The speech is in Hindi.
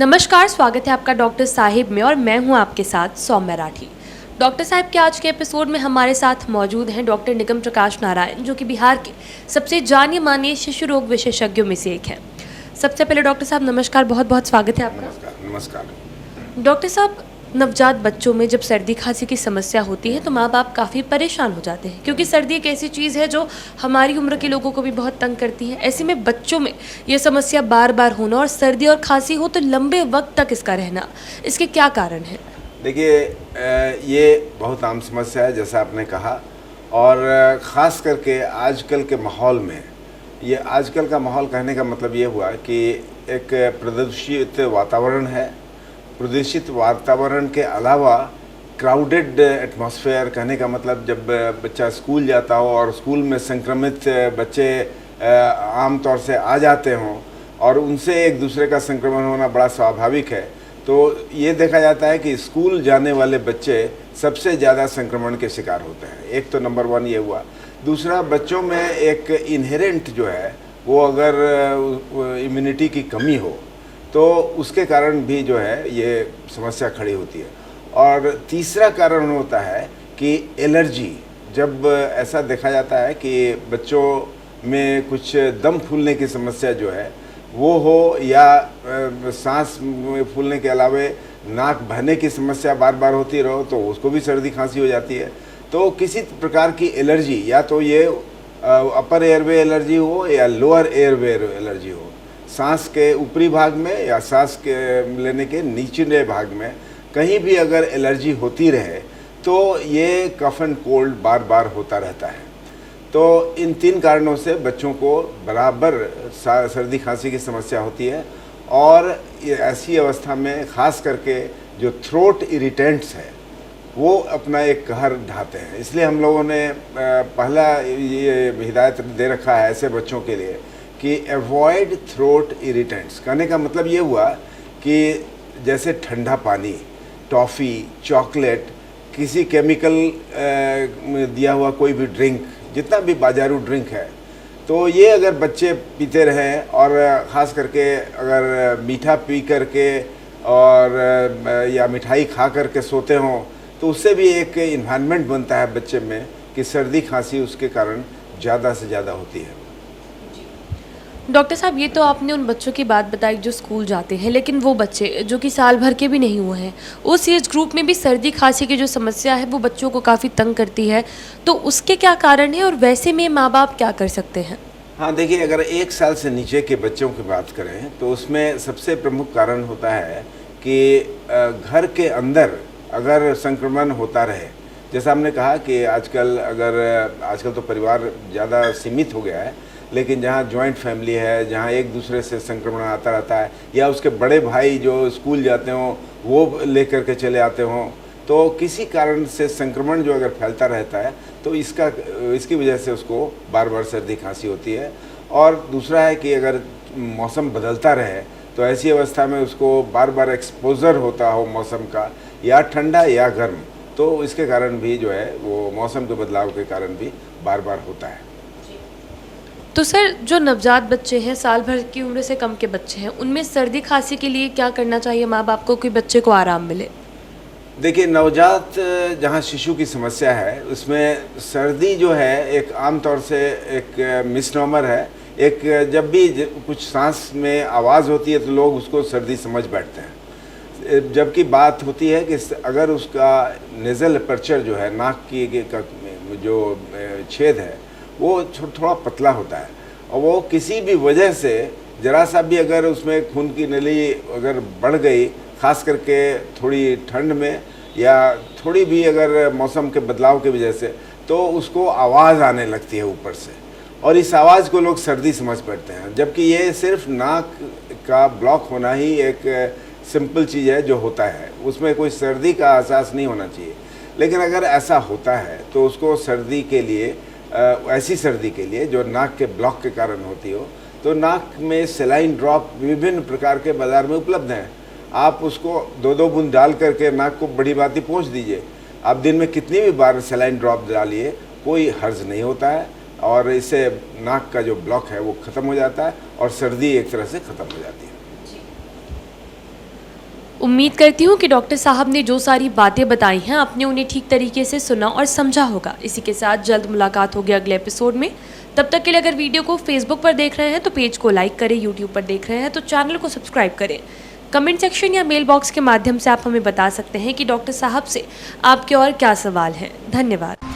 नमस्कार, स्वागत है आपका डॉक्टर साहिब में और मैं हूं आपके साथ सौम्या राठी। डॉक्टर साहब के आज के एपिसोड में हमारे साथ मौजूद हैं डॉक्टर निगम प्रकाश नारायण, जो कि बिहार के सबसे जाने माने शिशु रोग विशेषज्ञों में से एक हैं। सबसे पहले डॉक्टर साहब नमस्कार, बहुत बहुत स्वागत है आपका। नमस्कार। डॉक्टर साहब, नवजात बच्चों में जब सर्दी खांसी की समस्या होती है तो माँ बाप काफ़ी परेशान हो जाते हैं, क्योंकि सर्दी एक ऐसी चीज़ है जो हमारी उम्र के लोगों को भी बहुत तंग करती है। ऐसे में बच्चों में ये समस्या बार बार होना और सर्दी और खांसी हो तो लंबे वक्त तक इसका रहना, इसके क्या कारण हैं? देखिए, ये बहुत आम समस्या है जैसा आपने कहा, और ख़ास करके आजकल के माहौल में, ये आजकल का माहौल कहने का मतलब ये हुआ कि एक प्रदूषित वातावरण है। प्रदूषित वातावरण के अलावा क्राउडेड एटमॉस्फेयर, कहने का मतलब जब बच्चा स्कूल जाता हो और स्कूल में संक्रमित बच्चे आम तौर से आ जाते हों और उनसे एक दूसरे का संक्रमण होना बड़ा स्वाभाविक है, तो ये देखा जाता है कि स्कूल जाने वाले बच्चे सबसे ज़्यादा संक्रमण के शिकार होते हैं। एक तो नंबर 1 ये हुआ। दूसरा, बच्चों में एक इनहेरेंट जो है वो अगर इम्यूनिटी की कमी हो तो उसके कारण भी जो है ये समस्या खड़ी होती है। और तीसरा कारण होता है कि एलर्जी। जब ऐसा देखा जाता है कि बच्चों में कुछ दम फूलने की समस्या जो है वो हो, या सांस फूलने के अलावे नाक बहने की समस्या बार बार होती रहो, तो उसको भी सर्दी खांसी हो जाती है। तो किसी प्रकार की एलर्जी, या तो ये अपर एयरवे एलर्जी हो या लोअर एयरवे एलर्जी हो, सांस के ऊपरी भाग में या सांस के लेने के निचले भाग में कहीं भी अगर एलर्जी होती रहे तो ये कफ एंड कोल्ड बार बार होता रहता है। तो इन 3 कारणों से बच्चों को बराबर सर्दी खांसी की समस्या होती है। और ये ऐसी अवस्था में ख़ास करके जो थ्रोट इरिटेंट्स है वो अपना एक कहर ढाते हैं। इसलिए हम लोगों ने पहला ये हिदायत दे रखा है ऐसे बच्चों के लिए कि अवॉइड थ्रोट इरिटेंट्स। कहने का मतलब ये हुआ कि जैसे ठंडा पानी, टॉफ़ी, चॉकलेट, किसी केमिकल दिया हुआ कोई भी ड्रिंक, जितना भी बाजारू ड्रिंक है, तो ये अगर बच्चे पीते रहें और ख़ास करके अगर मीठा पी करके और या मिठाई खा करके सोते हों तो उससे भी एक इन्वायरमेंट बनता है बच्चे में कि सर्दी खांसी उसके कारण ज़्यादा से ज़्यादा होती है। डॉक्टर साहब, ये तो आपने उन बच्चों की बात बताई जो स्कूल जाते हैं, लेकिन वो बच्चे जो कि साल भर के भी नहीं हुए हैं, उस एज ग्रुप में भी सर्दी खांसी की जो समस्या है वो बच्चों को काफ़ी तंग करती है, तो उसके क्या कारण हैं और वैसे में माँ बाप क्या कर सकते हैं? हाँ, देखिए, अगर 1 साल से नीचे के बच्चों की बात करें तो उसमें सबसे प्रमुख कारण होता है कि घर के अंदर अगर संक्रमण होता रहे। जैसा हमने कहा कि आजकल तो परिवार ज़्यादा सीमित हो गया है, लेकिन जहाँ जॉइंट फैमिली है, जहाँ एक दूसरे से संक्रमण आता रहता है, या उसके बड़े भाई जो स्कूल जाते हों वो लेकर के चले आते हों, तो किसी कारण से संक्रमण जो अगर फैलता रहता है तो इसकी वजह से उसको बार बार सर्दी खांसी होती है। और दूसरा है कि अगर मौसम बदलता रहे तो ऐसी अवस्था में उसको बार बार एक्सपोज़र होता हो मौसम का, या ठंडा या गर्म, तो इसके कारण भी जो है वो मौसम के बदलाव के कारण भी बार बार होता है। तो सर, जो नवजात बच्चे हैं, साल भर की उम्र से कम के बच्चे हैं, उनमें सर्दी खांसी के लिए क्या करना चाहिए माँ बाप को कि बच्चे को आराम मिले? देखिए, नवजात जहाँ शिशु की समस्या है उसमें सर्दी जो है एक आम तौर से एक मिसनोमर है। एक जब भी कुछ सांस में आवाज़ होती है तो लोग उसको सर्दी समझ बैठते हैं, जबकि बात होती है कि अगर उसका नेज़ल अपर्चर जो है, नाक की जो छेद है वो थोड़ा पतला होता है, और वो किसी भी वजह से ज़रा सा भी अगर उसमें खून की नली अगर बढ़ गई, ख़ास करके थोड़ी ठंड में या थोड़ी भी अगर मौसम के बदलाव की वजह से, तो उसको आवाज़ आने लगती है ऊपर से, और इस आवाज़ को लोग सर्दी समझ बैठते हैं। जबकि ये सिर्फ नाक का ब्लॉक होना ही एक सिंपल चीज़ है जो होता है, उसमें कोई सर्दी का एहसास नहीं होना चाहिए। लेकिन अगर ऐसा होता है तो उसको सर्दी के लिए, ऐसी सर्दी के लिए जो नाक के ब्लॉक के कारण होती हो, तो नाक में सेलाइन ड्रॉप विभिन्न प्रकार के बाज़ार में उपलब्ध हैं। आप उसको 2-2 बूंद डाल करके नाक को बड़ी बाती पहुँच दीजिए। आप दिन में कितनी भी बार सेलाइन ड्रॉप डालिए, कोई हर्ज नहीं होता है, और इससे नाक का जो ब्लॉक है वो ख़त्म हो जाता है और सर्दी एक तरह से ख़त्म हो जाती है। उम्मीद करती हूँ कि डॉक्टर साहब ने जो सारी बातें बताई हैं आपने उन्हें ठीक तरीके से सुना और समझा होगा। इसी के साथ जल्द मुलाकात होगी अगले एपिसोड में। तब तक के लिए अगर वीडियो को फेसबुक पर देख रहे हैं तो पेज को लाइक करें, यूट्यूब पर देख रहे हैं तो चैनल को सब्सक्राइब करें। कमेंट सेक्शन या मेल बॉक्स के माध्यम से आप हमें बता सकते हैं कि डॉक्टर साहब से आपके और क्या सवाल हैं। धन्यवाद।